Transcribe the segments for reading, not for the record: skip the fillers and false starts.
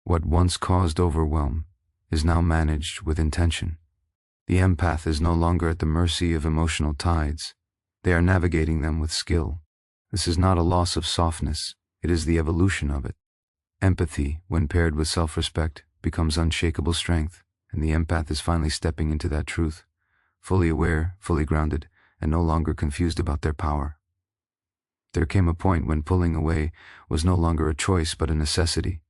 What once caused overwhelm is now managed with intention. The empath is no longer at the mercy of emotional tides. They are navigating them with skill. This is not a loss of softness, it is the evolution of it. Empathy, when paired with self-respect, becomes unshakable strength, and the empath is finally stepping into that truth, fully aware, fully grounded, and no longer confused about their power. There came a point when pulling away was no longer a choice but a necessity,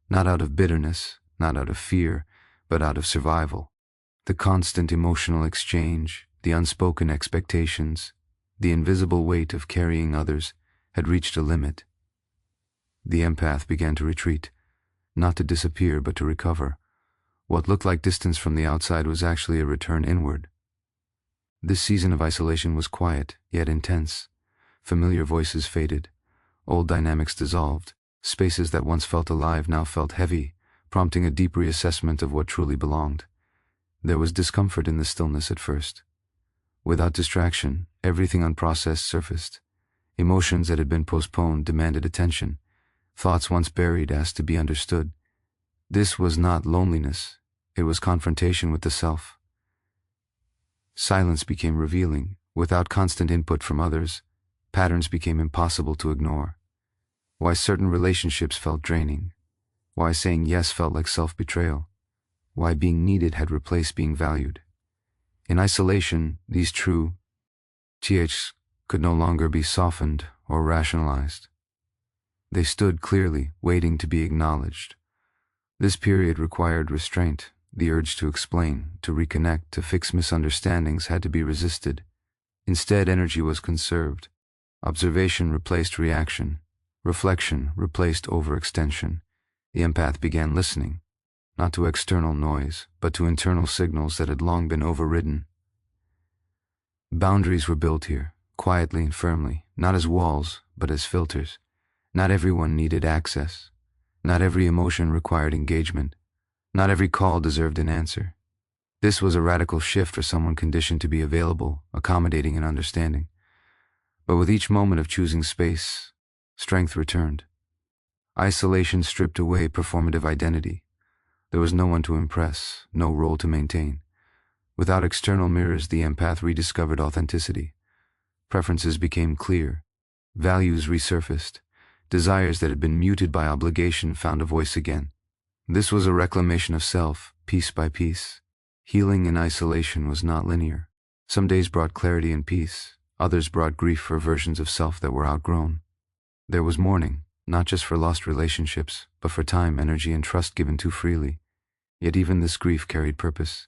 not out of bitterness, not out of fear, but out of survival. The constant emotional exchange, the unspoken expectations, the invisible weight of carrying others had reached a limit. The empath began to retreat, not to disappear but to recover. What looked like distance from the outside was actually a return inward. This season of isolation was quiet, yet intense. Familiar voices faded, old dynamics dissolved, spaces that once felt alive now felt heavy, prompting a deep reassessment of what truly belonged. There was discomfort in the stillness at first. Without distraction, everything unprocessed surfaced. Emotions that had been postponed demanded attention. Thoughts once buried asked to be understood. This was not loneliness, it was confrontation with the self. Silence became revealing. Without constant input from others, patterns became impossible to ignore. Why certain relationships felt draining. Why saying yes felt like self-betrayal. Why being needed had replaced being valued. In isolation, these truths could no longer be softened or rationalized. They stood clearly, waiting to be acknowledged. This period required restraint. The urge to explain, to reconnect, to fix misunderstandings had to be resisted. Instead, energy was conserved. Observation replaced reaction. Reflection replaced overextension. The empath began listening, not to external noise, but to internal signals that had long been overridden. Boundaries were built here, quietly and firmly, not as walls, but as filters. Not everyone needed access. Not every emotion required engagement. Not every call deserved an answer. This was a radical shift for someone conditioned to be available, accommodating, and understanding. But with each moment of choosing space, strength returned. Isolation stripped away performative identity. There was no one to impress, no role to maintain. Without external mirrors, the empath rediscovered authenticity. Preferences became clear. Values resurfaced. Desires that had been muted by obligation found a voice again. This was a reclamation of self, piece by piece. Healing in isolation was not linear. Some days brought clarity and peace. Others brought grief for versions of self that were outgrown. There was mourning, not just for lost relationships, but for time, energy, and trust given too freely. Yet even this grief carried purpose.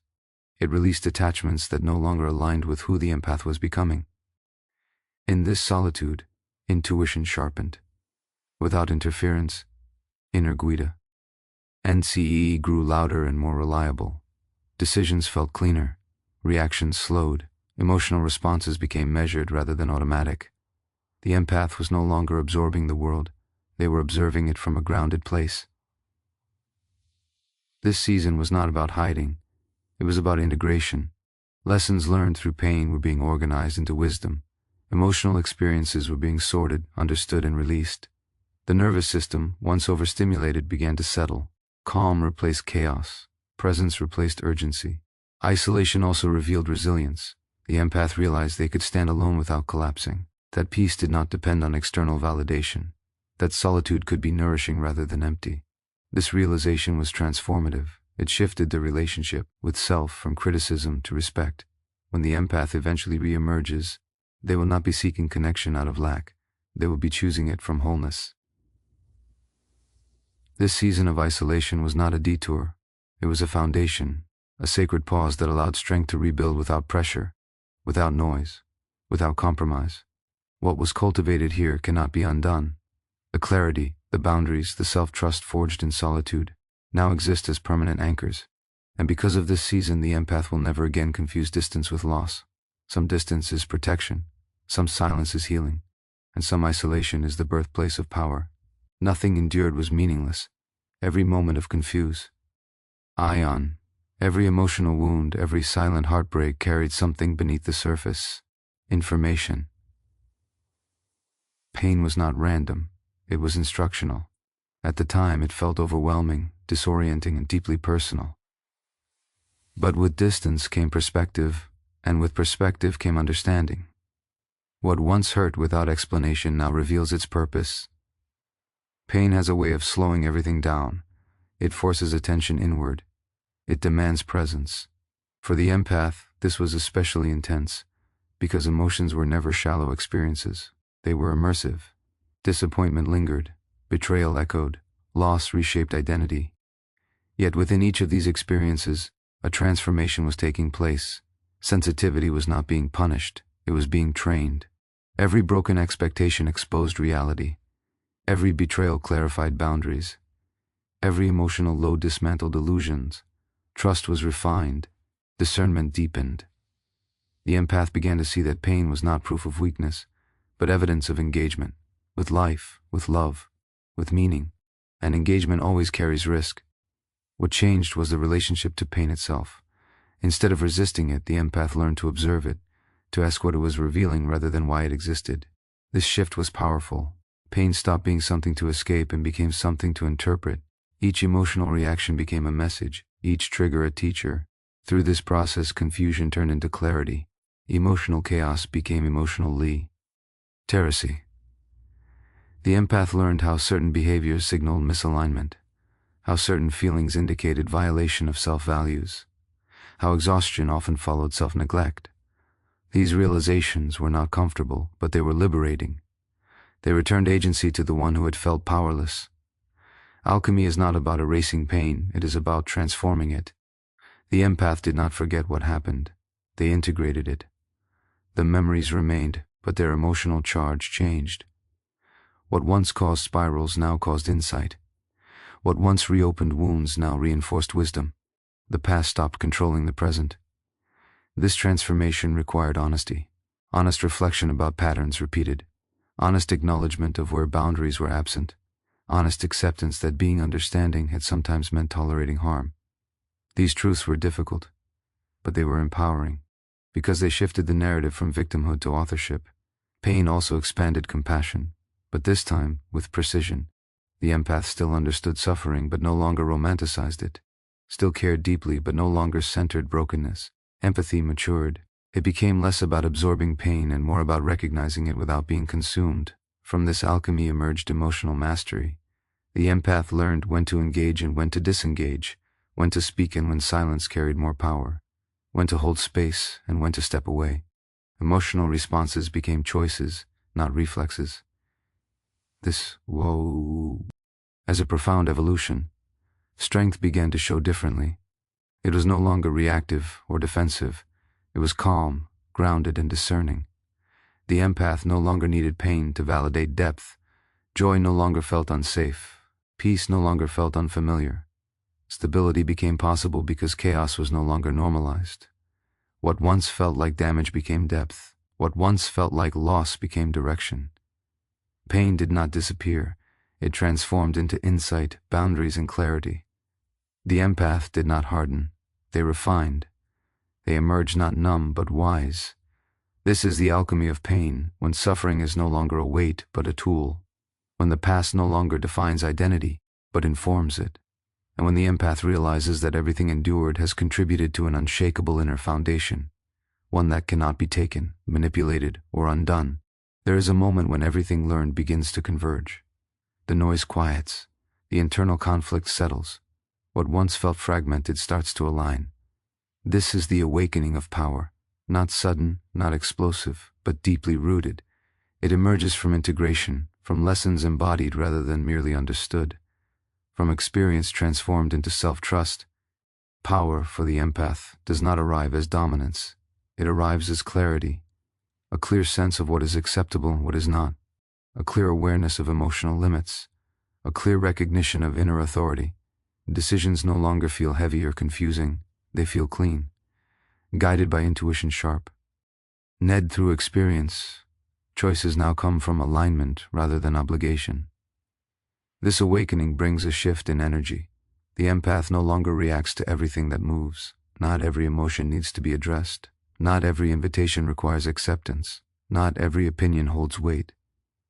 It released attachments that no longer aligned with who the empath was becoming. In this solitude, intuition sharpened. Without interference, inner guida. NCE grew louder and more reliable. Decisions felt cleaner. Reactions slowed. Emotional responses became measured rather than automatic. The empath was no longer absorbing the world. They were observing it from a grounded place. This season was not about hiding. It was about integration. Lessons learned through pain were being organized into wisdom. Emotional experiences were being sorted, understood, and released. The nervous system, once overstimulated, began to settle. Calm replaced chaos. Presence replaced urgency. Isolation also revealed resilience. The empath realized they could stand alone without collapsing. That peace did not depend on external validation. That solitude could be nourishing rather than empty. This realization was transformative. It shifted the relationship with self from criticism to respect. When the empath eventually reemerges, they will not be seeking connection out of lack. They will be choosing it from wholeness. This season of isolation was not a detour. It was a foundation, a sacred pause that allowed strength to rebuild without pressure, without noise, without compromise. What was cultivated here cannot be undone. The clarity, the boundaries, the self-trust forged in solitude now exist as permanent anchors. And because of this season, the empath will never again confuse distance with loss. Some distance is protection, some silence is healing, and some isolation is the birthplace of power. Nothing endured was meaningless. Every moment of confuse. Ion. Every emotional wound, every silent heartbreak carried something beneath the surface. Information. Pain was not random. It was instructional. At the time, it felt overwhelming, disorienting, and deeply personal. But with distance came perspective, and with perspective came understanding. What once hurt without explanation now reveals its purpose. Pain has a way of slowing everything down. It forces attention inward. It demands presence. For the empath, this was especially intense, because emotions were never shallow experiences. They were immersive. Disappointment lingered, betrayal echoed, loss reshaped identity. Yet within each of these experiences, a transformation was taking place. Sensitivity was not being punished, it was being trained. Every broken expectation exposed reality. Every betrayal clarified boundaries. Every emotional load dismantled illusions. Trust was refined. Discernment deepened. The empath began to see that pain was not proof of weakness, but evidence of engagement, with life, with love, with meaning. And engagement always carries risk. What changed was the relationship to pain itself. Instead of resisting it, the empath learned to observe it, to ask what it was revealing rather than why it existed. This shift was powerful. Pain stopped being something to escape and became something to interpret. Each emotional reaction became a message, each trigger a teacher. Through this process, confusion turned into clarity. Emotional chaos became emotional literacy. The empath learned how certain behaviors signaled misalignment, how certain feelings indicated violation of self-values, how exhaustion often followed self-neglect. These realizations were not comfortable, but they were liberating. They returned agency to the one who had felt powerless. Alchemy is not about erasing pain, it is about transforming it. The empath did not forget what happened. They integrated it. The memories remained, but their emotional charge changed. What once caused spirals now caused insight. What once reopened wounds now reinforced wisdom. The past stopped controlling the present. This transformation required honesty. Honest reflection about patterns repeated. Honest acknowledgement of where boundaries were absent. Honest acceptance that being understanding had sometimes meant tolerating harm. These truths were difficult, but they were empowering, because they shifted the narrative from victimhood to authorship. Pain also expanded compassion, but this time with precision. The empath still understood suffering, but no longer romanticized it. Still cared deeply, but no longer centered brokenness. Empathy matured. It became less about absorbing pain and more about recognizing it without being consumed. From this alchemy emerged emotional mastery. The empath learned when to engage and when to disengage, when to speak and when silence carried more power, when to hold space and when to step away. Emotional responses became choices, not reflexes. This as a profound evolution. Strength began to show differently. It was no longer reactive or defensive. It was calm, grounded, and discerning. The empath no longer needed pain to validate depth. Joy no longer felt unsafe. Peace no longer felt unfamiliar. Stability became possible because chaos was no longer normalized. What once felt like damage became depth. What once felt like loss became direction. Pain did not disappear. It transformed into insight, boundaries, and clarity. The empath did not harden. They refined. They emerged not numb, but wise. This is the alchemy of pain, when suffering is no longer a weight, but a tool. When the past no longer defines identity, but informs it. And when the empath realizes that everything endured has contributed to an unshakable inner foundation, one that cannot be taken, manipulated, or undone, there is a moment when everything learned begins to converge. The noise quiets. The internal conflict settles. What once felt fragmented starts to align. This is the awakening of power, not sudden, not explosive, but deeply rooted. It emerges from integration, from lessons embodied rather than merely understood, from experience transformed into self-trust. Power, for the empath, does not arrive as dominance. It arrives as clarity, a clear sense of what is acceptable and what is not, a clear awareness of emotional limits, a clear recognition of inner authority. Decisions no longer feel heavy or confusing. They feel clean, guided by intuition sharp. Ned through experience, choices now come from alignment rather than obligation. This awakening brings a shift in energy. The empath no longer reacts to everything that moves. Not every emotion needs to be addressed. Not every invitation requires acceptance. Not every opinion holds weight.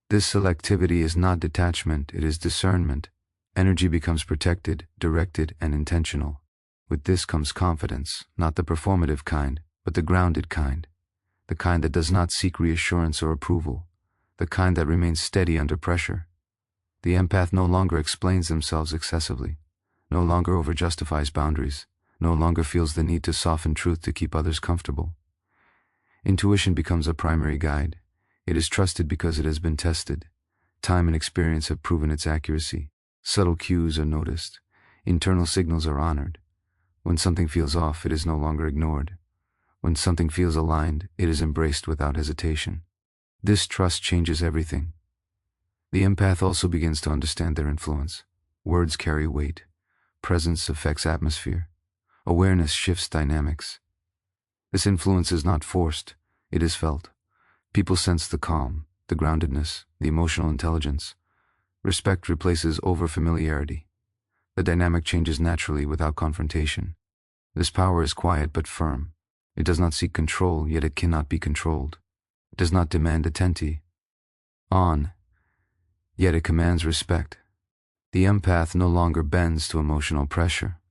This selectivity is not detachment, it is discernment. Energy becomes protected, directed, and intentional. With this comes confidence, not the performative kind, but the grounded kind. The kind that does not seek reassurance or approval. The kind that remains steady under pressure. The empath no longer explains themselves excessively, no longer overjustifies boundaries, no longer feels the need to soften truth to keep others comfortable. Intuition becomes a primary guide. It is trusted because it has been tested. Time and experience have proven its accuracy. Subtle cues are noticed. Internal signals are honored. When something feels off, it is no longer ignored. When something feels aligned, it is embraced without hesitation. This trust changes everything. The empath also begins to understand their influence. Words carry weight. Presence affects atmosphere. Awareness shifts dynamics. This influence is not forced, it is felt. People sense the calm, the groundedness, the emotional intelligence. Respect replaces over-familiarity. The dynamic changes naturally without confrontation. This power is quiet but firm. It does not seek control, yet it cannot be controlled. It does not demand attention, yet it commands respect. The empath no longer bends to emotional pressure.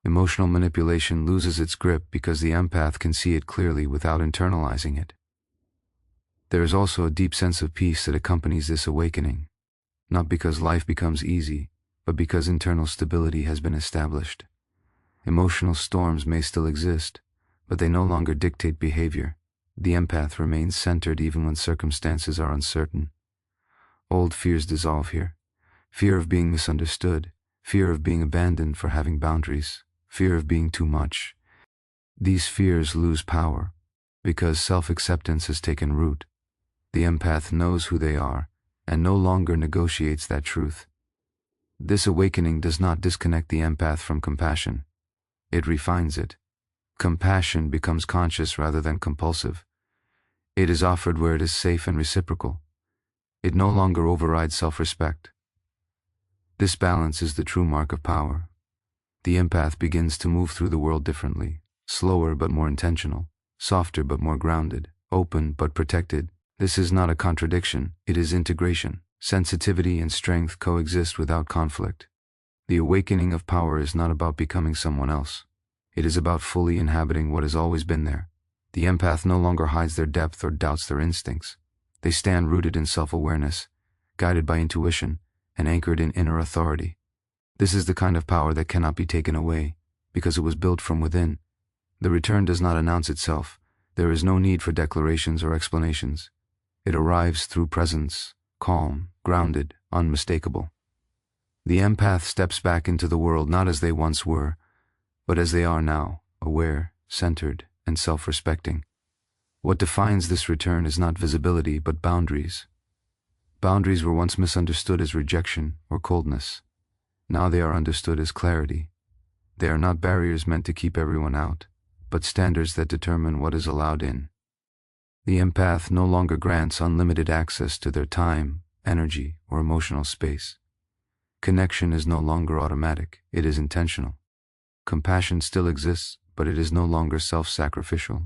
Emotional manipulation loses its grip because the empath can see it clearly without internalizing it. There is also a deep sense of peace that accompanies this awakening, not because life becomes easy, but because internal stability has been established. Emotional storms may still exist, but they no longer dictate behavior. The empath remains centered even when circumstances are uncertain. Old fears dissolve here. Fear of being misunderstood, fear of being abandoned for having boundaries, fear of being too much. These fears lose power because self-acceptance has taken root. The empath knows who they are and no longer negotiates that truth. This awakening does not disconnect the empath from compassion. It refines it. Compassion becomes conscious rather than compulsive. It is offered where it is safe and reciprocal. It no longer overrides self-respect. This balance is the true mark of power. The empath begins to move through the world differently, slower but more intentional, softer but more grounded, open but protected. This is not a contradiction, it is integration. Sensitivity and strength coexist without conflict. The awakening of power is not about becoming someone else. It is about fully inhabiting what has always been there. The empath no longer hides their depth or doubts their instincts. They stand rooted in self-awareness, guided by intuition, and anchored in inner authority. This is the kind of power that cannot be taken away, because it was built from within. The return does not announce itself. There is no need for declarations or explanations. It arrives through presence, calm, grounded, unmistakable. The empath steps back into the world not as they once were, but as they are now, aware, centered, and self-respecting. What defines this return is not visibility, but boundaries. Boundaries were once misunderstood as rejection or coldness. Now they are understood as clarity. They are not barriers meant to keep everyone out, but standards that determine what is allowed in. The empath no longer grants unlimited access to their time, energy, or emotional space. Connection is no longer automatic, it is intentional. Compassion still exists, but it is no longer self-sacrificial.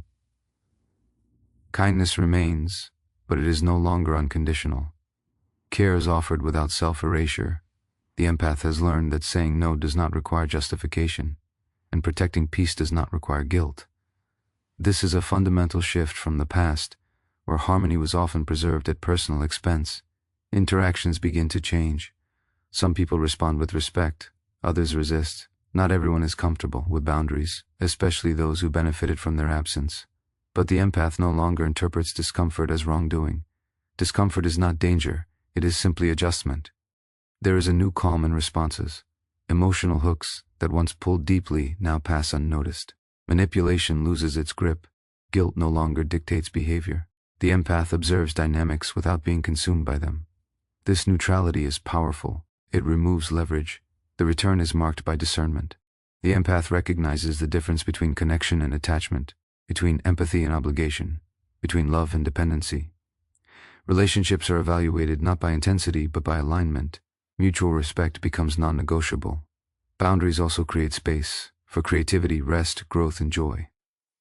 Kindness remains, but it is no longer unconditional. Care is offered without self-erasure. The empath has learned that saying no does not require justification, and protecting peace does not require guilt. This is a fundamental shift from the past, where harmony was often preserved at personal expense. Interactions begin to change. Some people respond with respect, others resist. Not everyone is comfortable with boundaries, especially those who benefited from their absence. But the empath no longer interprets discomfort as wrongdoing. Discomfort is not danger, it is simply adjustment. There is a new calm in responses. Emotional hooks that once pulled deeply now pass unnoticed. Manipulation loses its grip. Guilt no longer dictates behavior. The empath observes dynamics without being consumed by them. This neutrality is powerful. It removes leverage. The return is marked by discernment. The empath recognizes the difference between connection and attachment, between empathy and obligation, between love and dependency. Relationships are evaluated not by intensity but by alignment. Mutual respect becomes non-negotiable. Boundaries also create space for creativity, rest, growth, and joy.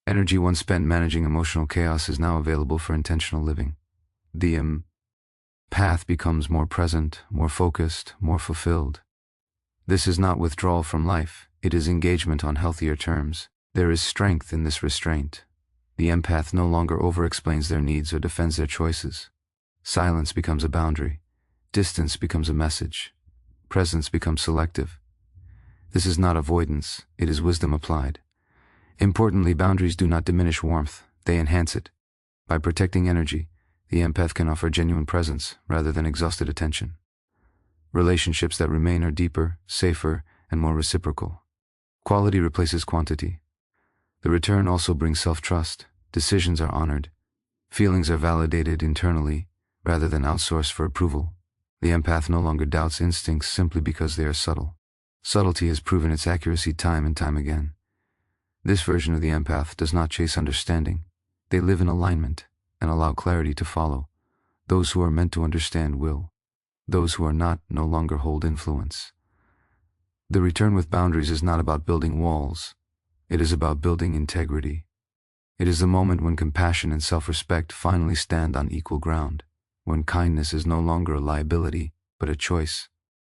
Energy once spent managing emotional chaos is now available for intentional living. The empath becomes more present, more focused, more fulfilled. This is not withdrawal from life, it is engagement on healthier terms. There is strength in this restraint. The empath no longer over-explains their needs or defends their choices. Silence becomes a boundary. Distance becomes a message. Presence becomes selective. This is not avoidance, it is wisdom applied. Importantly, boundaries do not diminish warmth, they enhance it. By protecting energy, the empath can offer genuine presence rather than exhausted attention. Relationships that remain are deeper, safer, and more reciprocal. Quality replaces quantity. The return also brings self-trust. Decisions are honored. Feelings are validated internally rather than outsourced for approval. The empath no longer doubts instincts simply because they are subtle. Subtlety has proven its accuracy time and time again. This version of the empath does not chase understanding. They live in alignment and allow clarity to follow. Those who are meant to understand will. Those who are not no longer hold influence. The return with boundaries is not about building walls. It is about building integrity. It is the moment when compassion and self-respect finally stand on equal ground, when kindness is no longer a liability, but a choice.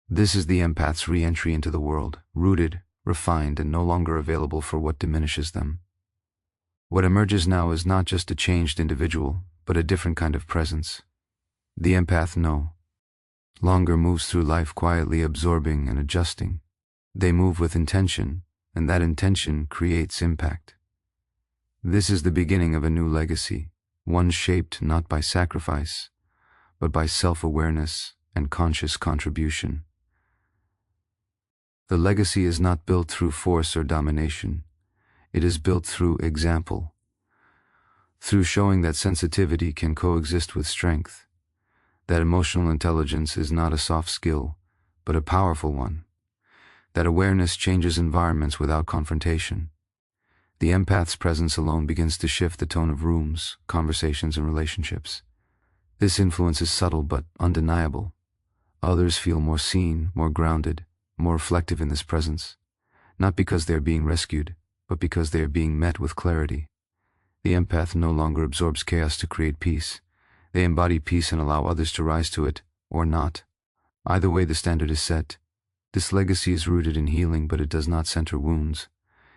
This is the empath's re-entry into the world, rooted, refined, and no longer available for what diminishes them. What emerges now is not just a changed individual, but a different kind of presence. The empath no longer moves through life quietly absorbing and adjusting. They move with intention, and that intention creates impact. This is the beginning of a new legacy, one shaped not by sacrifice, but by self-awareness and conscious contribution. The legacy is not built through force or domination. It is built through example, through showing that sensitivity can coexist with strength, that emotional intelligence is not a soft skill, but a powerful one, that awareness changes environments without confrontation. The empath's presence alone begins to shift the tone of rooms, conversations, and relationships. This influence is subtle but undeniable. Others feel more seen, more grounded, more reflective in this presence, not because they are being rescued, but because they are being met with clarity. The empath no longer absorbs chaos to create peace. They embody peace and allow others to rise to it, or not. Either way, the standard is set. This legacy is rooted in healing, but it does not center wounds.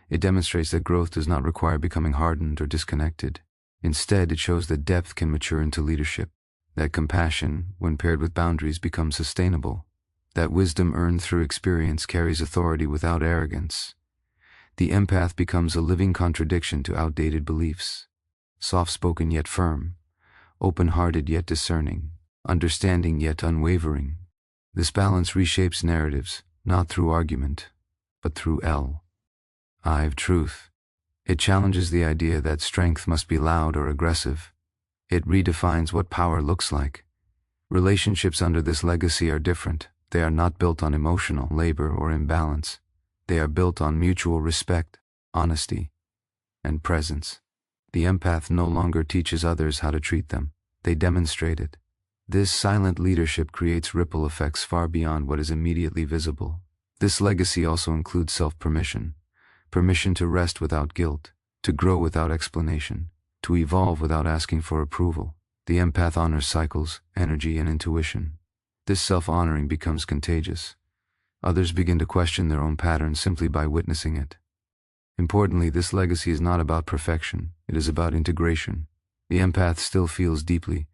It demonstrates that growth does not require becoming hardened or disconnected. Instead, it shows that depth can mature into leadership, that compassion, when paired with boundaries, becomes sustainable, that wisdom earned through experience carries authority without arrogance. The empath becomes a living contradiction to outdated beliefs, soft-spoken yet firm, open-hearted yet discerning, understanding yet unwavering. This balance reshapes narratives, not through argument, but through truth. It challenges the idea that strength must be loud or aggressive. It redefines what power looks like. Relationships under this legacy are different. They are not built on emotional labor or imbalance. They are built on mutual respect, honesty, and presence. The empath no longer teaches others how to treat them. They demonstrate it. This silent leadership creates ripple effects far beyond what is immediately visible. This legacy also includes self-permission, permission to rest without guilt, to grow without explanation, to evolve without asking for approval. The empath honors cycles, energy, and intuition. This self-honoring becomes contagious. Others begin to question their own patterns simply by witnessing it. Importantly, this legacy is not about perfection. It is about integration. The empath still feels deeply,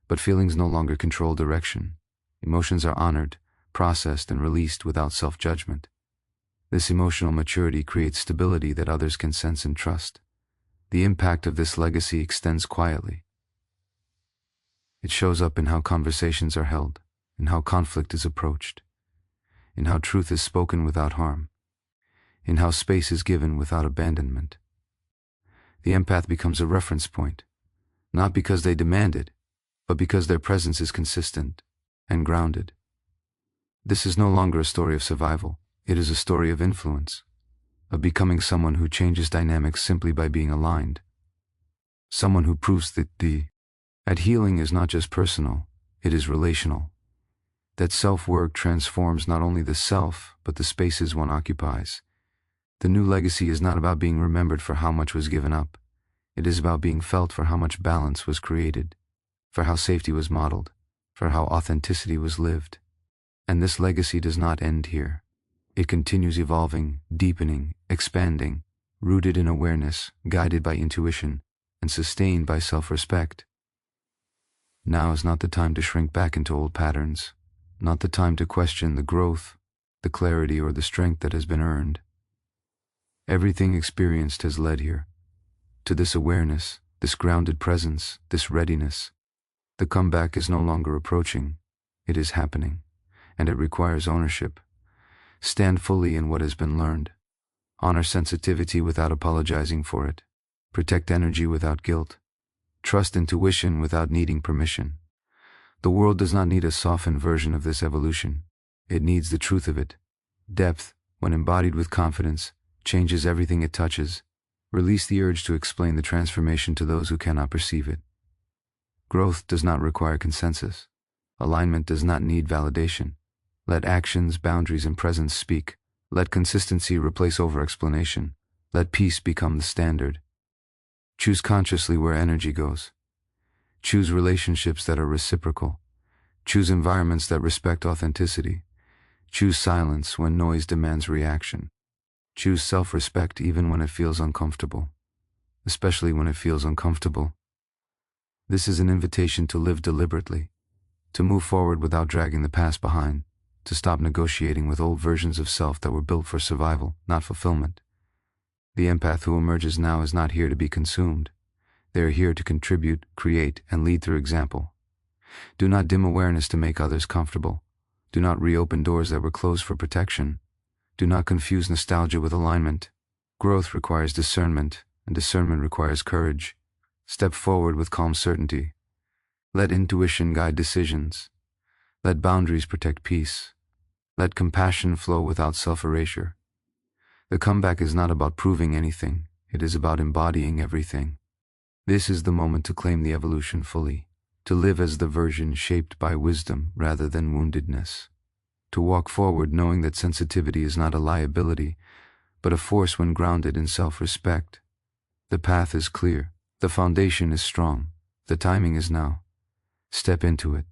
but feelings no longer control direction. Emotions are honored, processed, and released without self-judgment. This emotional maturity creates stability that others can sense and trust. The impact of this legacy extends quietly. It shows up in how conversations are held, in how conflict is approached, in how truth is spoken without harm, in how space is given without abandonment. The empath becomes a reference point, not because they demand it, but because their presence is consistent and grounded. This is no longer a story of survival. It is a story of influence, of becoming someone who changes dynamics simply by being aligned. Someone who proves that healing is not just personal, it is relational. That self-work transforms not only the self, but the spaces one occupies. The new legacy is not about being remembered for how much was given up. It is about being felt for how much balance was created, for how safety was modeled, for how authenticity was lived. And this legacy does not end here. It continues evolving, deepening, expanding, rooted in awareness, guided by intuition, and sustained by self-respect. Now is not the time to shrink back into old patterns, not the time to question the growth, the clarity, or the strength that has been earned. Everything experienced has led here, to this awareness, this grounded presence, this readiness. The comeback is no longer approaching, it is happening, and it requires ownership. Stand fully in what has been learned. Honor sensitivity without apologizing for it. Protect energy without guilt. Trust intuition without needing permission. The world does not need a softened version of this evolution. It needs the truth of it. Depth, when embodied with confidence, changes everything it touches. Release the urge to explain the transformation to those who cannot perceive it. Growth does not require consensus. Alignment does not need validation. Let actions, boundaries, and presence speak. Let consistency replace over-explanation. Let peace become the standard. Choose consciously where energy goes. Choose relationships that are reciprocal. Choose environments that respect authenticity. Choose silence when noise demands reaction. Choose self-respect even when it feels uncomfortable, especially when it feels uncomfortable. This is an invitation to live deliberately, to move forward without dragging the past behind, to stop negotiating with old versions of self that were built for survival, not fulfillment. The empath who emerges now is not here to be consumed. They are here to contribute, create, and lead through example. Do not dim awareness to make others comfortable. Do not reopen doors that were closed for protection. Do not confuse nostalgia with alignment. Growth requires discernment, and discernment requires courage. Step forward with calm certainty. Let intuition guide decisions. Let boundaries protect peace. Let compassion flow without self-erasure. The comeback is not about proving anything. It is about embodying everything. This is the moment to claim the evolution fully, to live as the version shaped by wisdom rather than woundedness, to walk forward knowing that sensitivity is not a liability, but a force when grounded in self-respect. The path is clear. The foundation is strong. The timing is now. Step into it.